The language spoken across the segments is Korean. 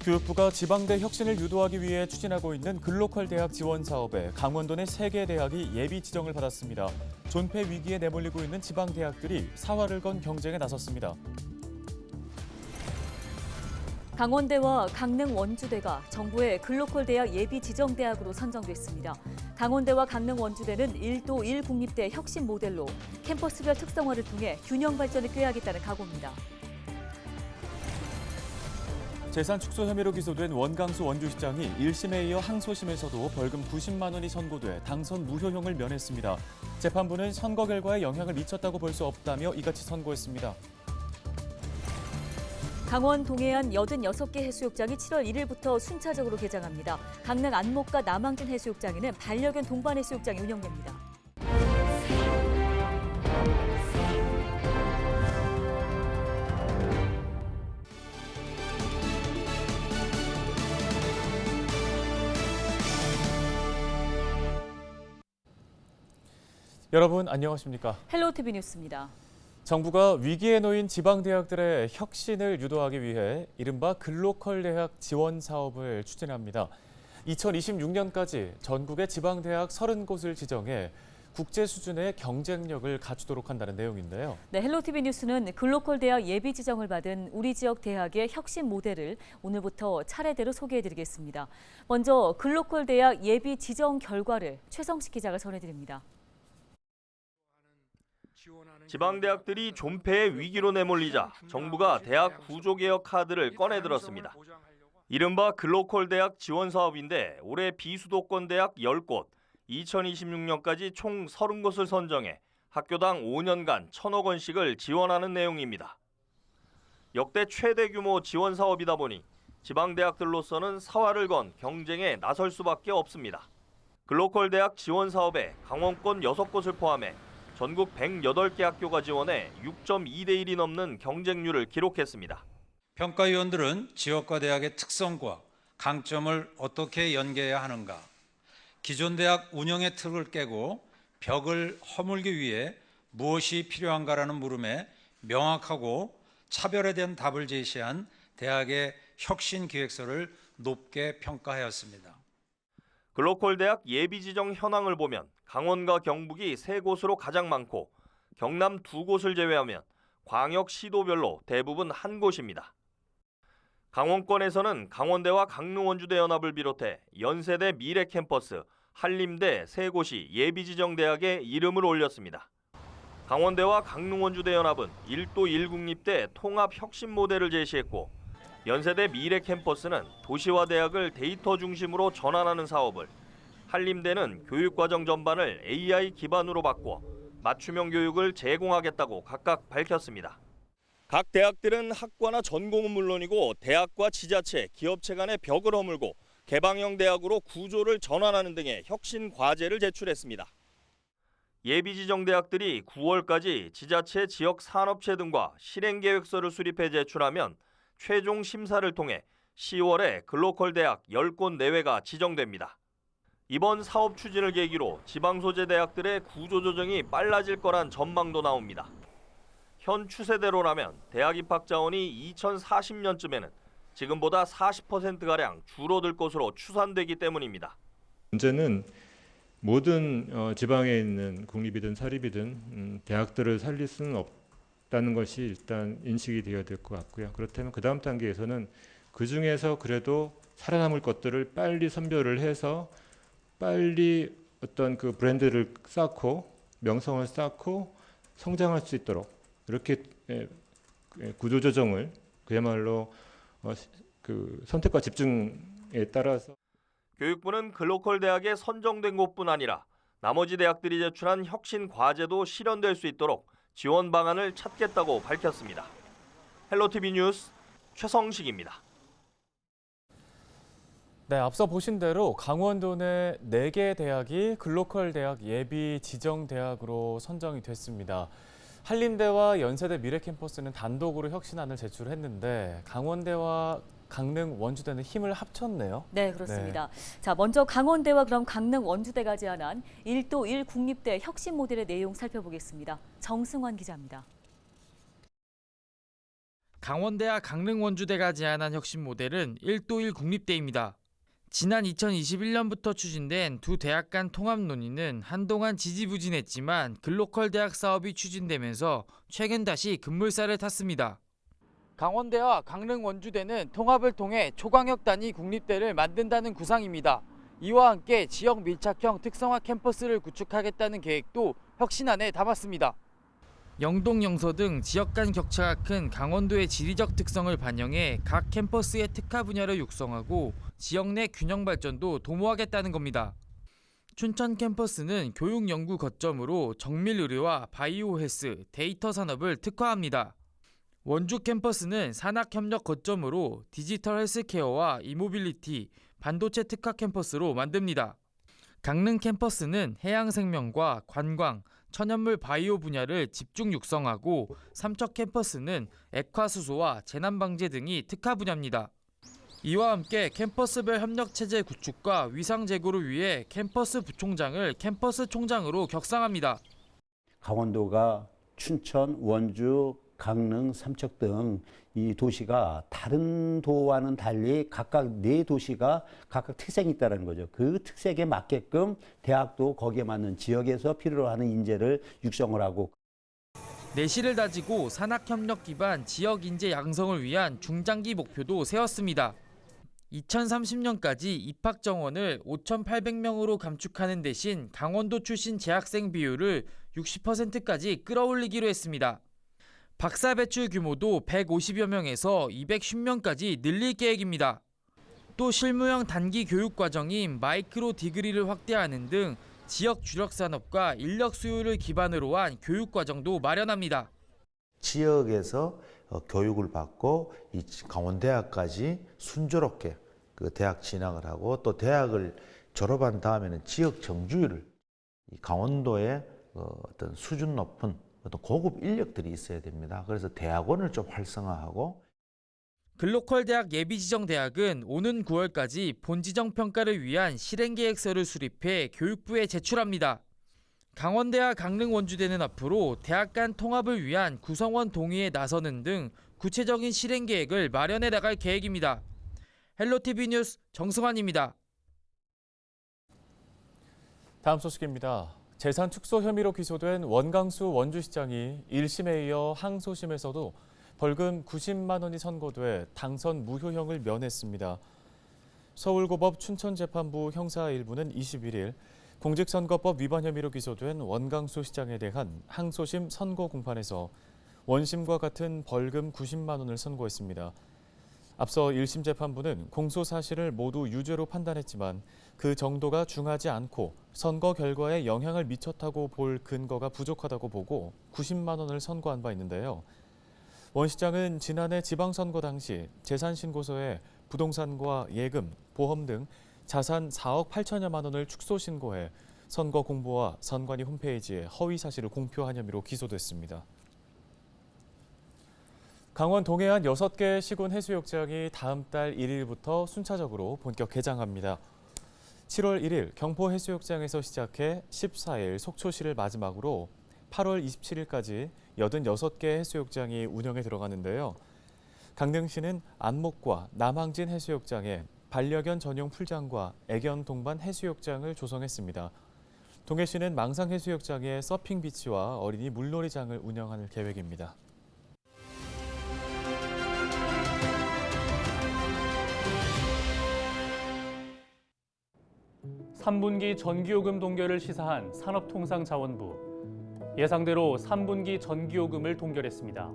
교육부가 지방대 혁신을 유도하기 위해 추진하고 있는 글로컬 대학 지원 사업에 강원도 내 3개 대학이 예비 지정을 받았습니다. 존폐 위기에 내몰리고 있는 지방 대학들이 사활을 건 경쟁에 나섰습니다. 강원대와 강릉 원주대가 정부의 글로컬 대학 예비 지정 대학으로 선정됐습니다. 강원대와 강릉 원주대는 1도 1국립대 혁신 모델로 캠퍼스별 특성화를 통해 균형 발전을 꾀하겠다는 각오입니다. 재산 축소 혐의로 기소된 원강수 원주시장이 1심에 이어 항소심에서도 벌금 90만 원이 선고돼 당선 무효형을 면했습니다. 재판부는 선거 결과에 영향을 미쳤다고 볼 수 없다며 이같이 선고했습니다. 강원 동해안 86개 해수욕장이 7월 1일부터 순차적으로 개장합니다. 강릉 안목과 남항진 해수욕장에는 반려견 동반 해수욕장이 운영됩니다. 여러분 안녕하십니까? 헬로티비 뉴스입니다. 정부가 위기에 놓인 지방대학들의 혁신을 유도하기 위해 이른바 글로컬 대학 지원 사업을 추진합니다. 2026년까지 전국의 지방대학 30곳을 지정해 국제 수준의 경쟁력을 갖추도록 한다는 내용인데요. 네, 헬로티비 뉴스는 글로컬 대학 예비 지정을 받은 우리 지역 대학의 혁신 모델을 오늘부터 차례대로 소개해드리겠습니다. 먼저 글로컬 대학 예비 지정 결과를 최성식 기자가 전해드립니다. 지방대학들이 존폐의 위기로 내몰리자 정부가 대학 구조개혁 카드를 꺼내들었습니다. 이른바 글로컬 대학 지원 사업인데 올해 비수도권 대학 10곳, 2026년까지 총 30곳을 선정해 학교당 5년간 1,000억 원씩을 지원하는 내용입니다. 역대 최대 규모 지원 사업이다 보니 지방대학들로서는 사활을 건 경쟁에 나설 수밖에 없습니다. 글로컬 대학 지원 사업에 강원권 6곳을 포함해 전국 108개 학교가 지원해 6.2대 1이 넘는 경쟁률을 기록했습니다. 평가위원들은 지역과 대학의 특성과 강점을 어떻게 연계해야 하는가, 기존 대학 운영의 틀을 깨고 벽을 허물기 위해 무엇이 필요한가라는 물음에 명확하고 차별화된 답을 제시한 대학의 혁신 기획서를 높게 평가하였습니다. 글로컬 대학 예비 지정 현황을 보면 강원과 경북이 3곳으로 가장 많고 경남 2곳을 제외하면 광역 시도별로 대부분 한 곳입니다. 강원권에서는 강원대와 강릉 원주대 연합을 비롯해 연세대 미래 캠퍼스, 한림대 3곳이 예비 지정 대학에 이름을 올렸습니다. 강원대와 강릉 원주대 연합은 1도 1국립대 통합 혁신 모델을 제시했고 연세대 미래 캠퍼스는 도시와 대학을 데이터 중심으로 전환하는 사업을, 한림대는 교육과정 전반을 AI 기반으로 바꿔 맞춤형 교육을 제공하겠다고 각각 밝혔습니다. 각 대학들은 학과나 전공은 물론이고 대학과 지자체, 기업체 간의 벽을 허물고 개방형 대학으로 구조를 전환하는 등의 혁신 과제를 제출했습니다. 예비 지정 대학들이 9월까지 지자체, 지역 산업체 등과 실행 계획서를 수립해 제출하면 최종 심사를 통해 10월에 글로컬 대학 10곳 내외가 지정됩니다. 이번 사업 추진을 계기로 지방 소재 대학들의 구조 조정이 빨라질 거란 전망도 나옵니다. 현 추세대로라면 대학 입학 자원이 2040년쯤에는 지금보다 40%가량 줄어들 것으로 추산되기 때문입니다. 문제는 모든 지방에 있는 국립이든 사립이든 대학들을 살릴 수는 없다는 것이 일단 인식이 되어야 될 것 같고요. 그렇다면 그 다음 단계에서는 그 중에서 그래도 살아남을 것들을 빨리 선별을 해서 빨리 어떤 그 브랜드를 쌓고 명성을 쌓고 성장할 수 있도록 이렇게 구조조정을 그야말로 그 선택과 집중에 따라서 교육부는 글로컬 대학에 선정된 곳뿐 아니라 나머지 대학들이 제출한 혁신 과제도 실현될 수 있도록 지원 방안을 찾겠다고 밝혔습니다. 헬로티비 뉴스 최성식입니다. 네, 앞서 보신 대로 강원도 내 4개 대학이 글로컬 대학 예비 지정 대학으로 선정이 됐습니다. 한림대와 연세대 미래 캠퍼스는 단독으로 혁신안을 제출했는데 강원대와 강릉 원주대는 힘을 합쳤네요. 네, 그렇습니다. 네. 자, 먼저 강원대와 그럼 강릉 원주대가 제안한 1도 1국립대 혁신 모델의 내용 살펴보겠습니다. 정승환 기자입니다. 강원대와 강릉원주대가 제안한 혁신 모델은 1도1 국립대입니다. 지난 2021년부터 추진된 두 대학 간 통합 논의는 한동안 지지부진했지만 글로컬 대학 사업이 추진되면서 최근 다시 급물살을 탔습니다. 강원대와 강릉원주대는 통합을 통해 초광역 단위 국립대를 만든다는 구상입니다. 이와 함께 지역 밀착형 특성화 캠퍼스를 구축하겠다는 계획도 혁신안에 담았습니다. 영동, 영서 등 지역 간 격차가 큰 강원도의 지리적 특성을 반영해 각 캠퍼스의 특화 분야를 육성하고 지역 내 균형 발전도 도모하겠다는 겁니다. 춘천 캠퍼스는 교육 연구 거점으로 정밀 의료와 바이오 헬스, 데이터 산업을 특화합니다. 원주 캠퍼스는 산학 협력 거점으로 디지털 헬스케어와 이모빌리티, 반도체 특화 캠퍼스로 만듭니다. 강릉 캠퍼스는 해양생명과 관광, 천연물 바이오 분야를 집중 육성하고 삼척 캠퍼스는 액화수소와 재난방제 등이 특화 분야입니다. 이와 함께 캠퍼스별 협력체제 구축과 위상 제고를 위해 캠퍼스 부총장을 캠퍼스 총장으로 격상합니다. 강원도가 춘천, 원주, 강릉, 삼척 등 이 도시가 다른 도와는 달리 각각 네 도시가 각각 특색이 있다는 거죠. 그 특색에 맞게끔 대학도 거기에 맞는 지역에서 필요로 하는 인재를 육성을 하고 내실을 다지고 산학협력 기반 지역 인재 양성을 위한 중장기 목표도 세웠습니다. 2030년까지 입학 정원을 5,800명으로 감축하는 대신 강원도 출신 재학생 비율을 60%까지 끌어올리기로 했습니다. 박사 배출 규모도 150여 명에서 210명까지 늘릴 계획입니다. 또 실무형 단기 교육 과정인 마이크로 디그리를 확대하는 등 지역 주력 산업과 인력 수요를 기반으로 한 교육 과정도 마련합니다. 지역에서 교육을 받고 이 강원대학까지 순조롭게 그 대학 진학을 하고 또 대학을 졸업한 다음에는 지역 정주율을 이 강원도의 어떤 수준 높은 어떤 고급 인력들이 있어야 됩니다. 그래서 대학원을 좀 활성화하고 글로컬 대학 예비지정대학은 오는 9월까지 본지정 평가를 위한 실행계획서를 수립해 교육부에 제출합니다. 강원대와 강릉원주대는 앞으로 대학 간 통합을 위한 구성원 동의에 나서는 등 구체적인 실행계획을 마련해 나갈 계획입니다. 헬로티비 뉴스 정승환입니다. 다음 소식입니다. 재산 축소 혐의로 기소된 원강수 원주시장이 1심에 이어 항소심에서도 벌금 90만 원이 선고돼 당선 무효형을 면했습니다. 서울고법 춘천재판부 형사 1부는 21일 공직선거법 위반 혐의로 기소된 원강수 시장에 대한 항소심 선고 공판에서 원심과 같은 벌금 90만 원을 선고했습니다. 앞서 1심 재판부는 공소 사실을 모두 유죄로 판단했지만 그 정도가 중하지 않고 선거 결과에 영향을 미쳤다고 볼 근거가 부족하다고 보고 90만 원을 선고한 바 있는데요. 원 시장은 지난해 지방선거 당시 재산신고서에 부동산과 예금, 보험 등 자산 4억 8천여만 원을 축소 신고해 선거 공보와 선관위 홈페이지에 허위 사실을 공표한 혐의로 기소됐습니다. 강원 동해안 6개 시군 해수욕장이 다음 달 1일부터 순차적으로 본격 개장합니다. 7월 1일 경포 해수욕장에서 시작해 14일 속초시를 마지막으로 8월 27일까지 86개 해수욕장이 운영에 들어가는데요. 강릉시는 안목과 남항진 해수욕장에 반려견 전용 풀장과 애견 동반 해수욕장을 조성했습니다. 동해시는 망상 해수욕장에 서핑 비치와 어린이 물놀이장을 운영할 계획입니다. 3분기 전기요금 동결을 시사한 산업통상자원부. 예상대로 3분기 전기요금을 동결했습니다.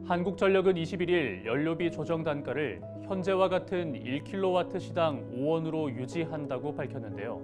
한국전력은 21일 연료비 조정 단가를 현재와 같은 1kW시당 5원으로 유지한다고 밝혔는데요.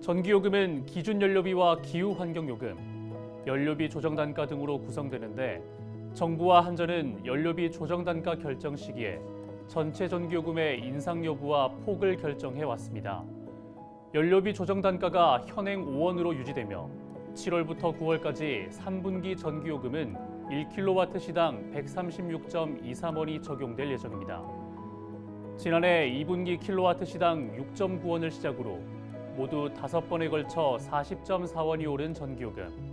전기요금은 기준연료비와 기후환경요금, 연료비 조정 단가 등으로 구성되는데 정부와 한전은 연료비 조정 단가 결정 시기에 전체 전기요금의 인상 여부와 폭을 결정해 왔습니다. 연료비 조정 단가가 현행 5원으로 유지되며 7월부터 9월까지 3분기 전기요금은 1kW시당 136.23원이 적용될 예정입니다. 지난해 2분기 킬로와트시당 6.9원을 시작으로 모두 5번에 걸쳐 40.4원이 오른 전기요금.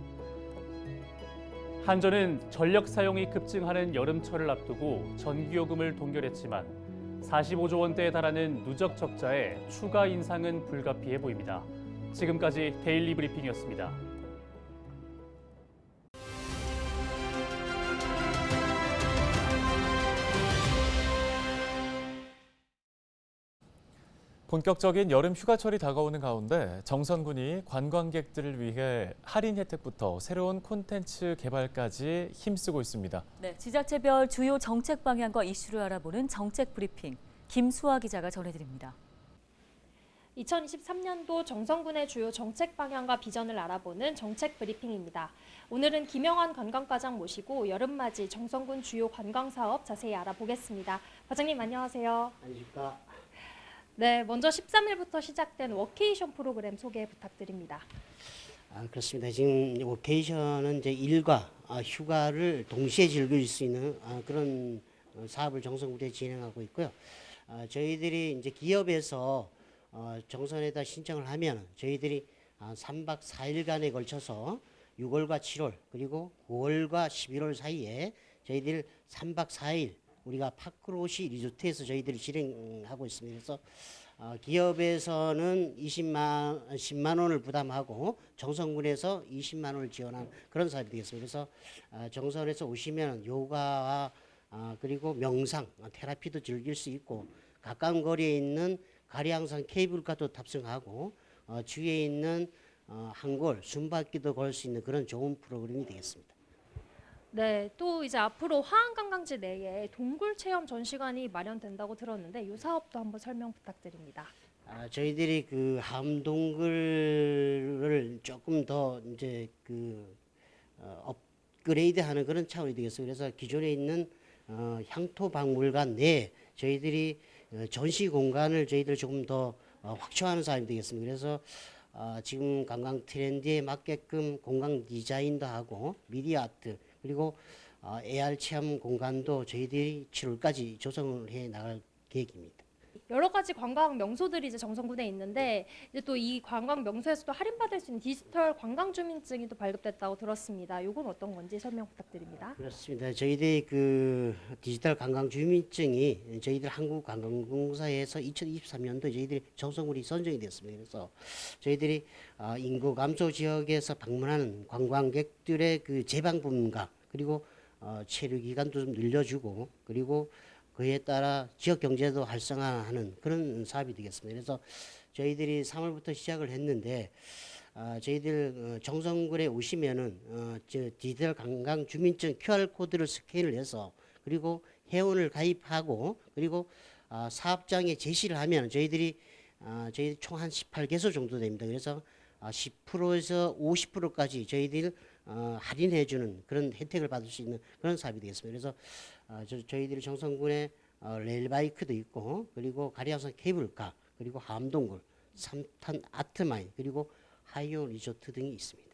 한전은 전력 사용이 급증하는 여름철을 앞두고 전기요금을 동결했지만 45조 원대에 달하는 누적 적자에 추가 인상은 불가피해 보입니다. 지금까지 데일리 브리핑이었습니다. 본격적인 여름 휴가철이 다가오는 가운데 정선군이 관광객들을 위해 할인 혜택부터 새로운 콘텐츠 개발까지 힘쓰고 있습니다. 네, 지자체별 주요 정책 방향과 이슈를 알아보는 정책 브리핑 김수아 기자가 전해드립니다. 2023년도 정선군의 주요 정책 방향과 비전을 알아보는 정책 브리핑입니다. 오늘은 김영환 관광과장 모시고 여름맞이 정선군 주요 관광사업 자세히 알아보겠습니다. 과장님 안녕하세요. 안녕하십니까. 네, 먼저 13일부터 시작된 워케이션 프로그램 소개 부탁드립니다. 그렇습니다. 지금 워케이션은 이제 일과 휴가를 동시에 즐길 수 있는 그런 사업을 정선군에 진행하고 있고요. 저희들이 이제 기업에서 정선에다 신청을 하면 저희들이 3박 4일간에 걸쳐서 6월과 7월 그리고 9월과 11월 사이에 저희들 3박 4일 우리가 파크로시 리조트에서 저희들이 진행하고 있습니다. 그래서 기업에서는 10만 원을 부담하고 정선군에서 20만 원을 지원한 그런 사업이 되겠습니다. 그래서 정선에서 오시면 요가와 그리고 명상, 테라피도 즐길 수 있고 가까운 거리에 있는 가리항산 케이블카도 탑승하고 주위에 있는 한골, 숨바퀴도 걸 수 있는 그런 좋은 프로그램이 되겠습니다. 네, 또 이제 앞으로 화안관광지 내에 동굴 체험 전시관이 마련된다고 들었는데 이 사업도 한번 설명 부탁드립니다. 저희들이 그 함동굴을 조금 더 이제 업그레이드하는 그런 차원이 되겠어요. 그래서 기존에 있는 향토박물관 내에 저희들이 전시 공간을 저희들 조금 더 확충하는 사업이 되겠습니다. 그래서 지금 관광 트렌드에 맞게끔 공간 디자인도 하고 미디어 아트 그리고 AR 체험 공간도 저희들이 7월까지 조성을 해 나갈 계획입니다. 여러 가지 관광 명소들이 이제 정선군에 있는데 이제 또 이 관광 명소에서도 할인받을 수 있는 디지털 관광 주민증이 또 발급됐다고 들었습니다. 이건 어떤 건지 설명 부탁드립니다. 그렇습니다. 저희들이 그 디지털 관광 주민증이 저희들 한국관광공사에서 2023년도 저희들이 정선군이 선정이 됐습니다. 그래서 저희들이 인구 감소 지역에서 방문하는 관광객들의 그 재방문과 그리고 체류 기간도 좀 늘려주고 그리고 그에 따라 지역 경제도 활성화하는 그런 사업이 되겠습니다. 그래서 저희들이 3월부터 시작을 했는데 저희들 정선군에 오시면은 저 디지털 관광 주민증 QR 코드를 스캔을 해서 그리고 회원을 가입하고 그리고 사업장에 제시를 하면 저희들이 총 한 18개소 정도 됩니다. 그래서 10%에서 50%까지 저희들 할인해 주는 그런 혜택을 받을 수 있는 그런 사업이 되겠습니다. 그래서 저희들이 정선군에 레일바이크도 있고 그리고 가리항산 케이블카 그리고 함동굴, 3탄 아트마인 그리고 하이오 리조트 등이 있습니다.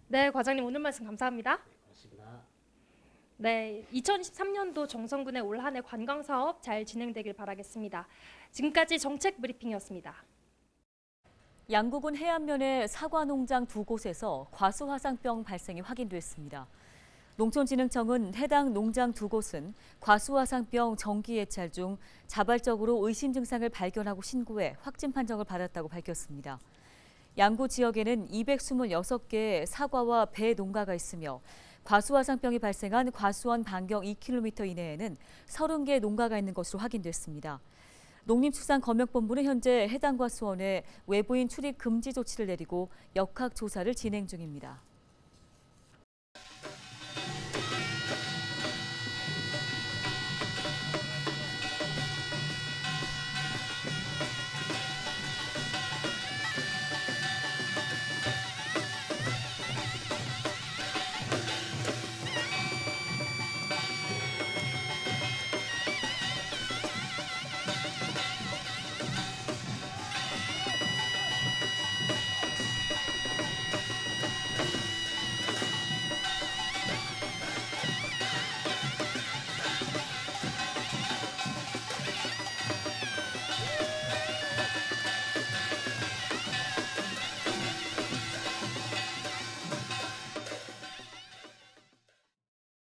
네, 과장님 오늘 말씀 감사합니다. 고맙습니다. 네, 2023년도 정선군의 올 한 해 관광 사업 잘 진행되길 바라겠습니다. 지금까지 정책 브리핑이었습니다. 양구군 해안면의 사과 농장 2곳에서 과수화상병 발생이 확인됐습니다. 농촌진흥청은 해당 농장 2곳은 과수화상병 정기 예찰 중 자발적으로 의심 증상을 발견하고 신고해 확진 판정을 받았다고 밝혔습니다. 양구 지역에는 226개의 사과와 배 농가가 있으며 과수화상병이 발생한 과수원 반경 2km 이내에는 30개 농가가 있는 것으로 확인됐습니다. 농림축산검역본부는 현재 해당 과수원에 외부인 출입 금지 조치를 내리고 역학 조사를 진행 중입니다.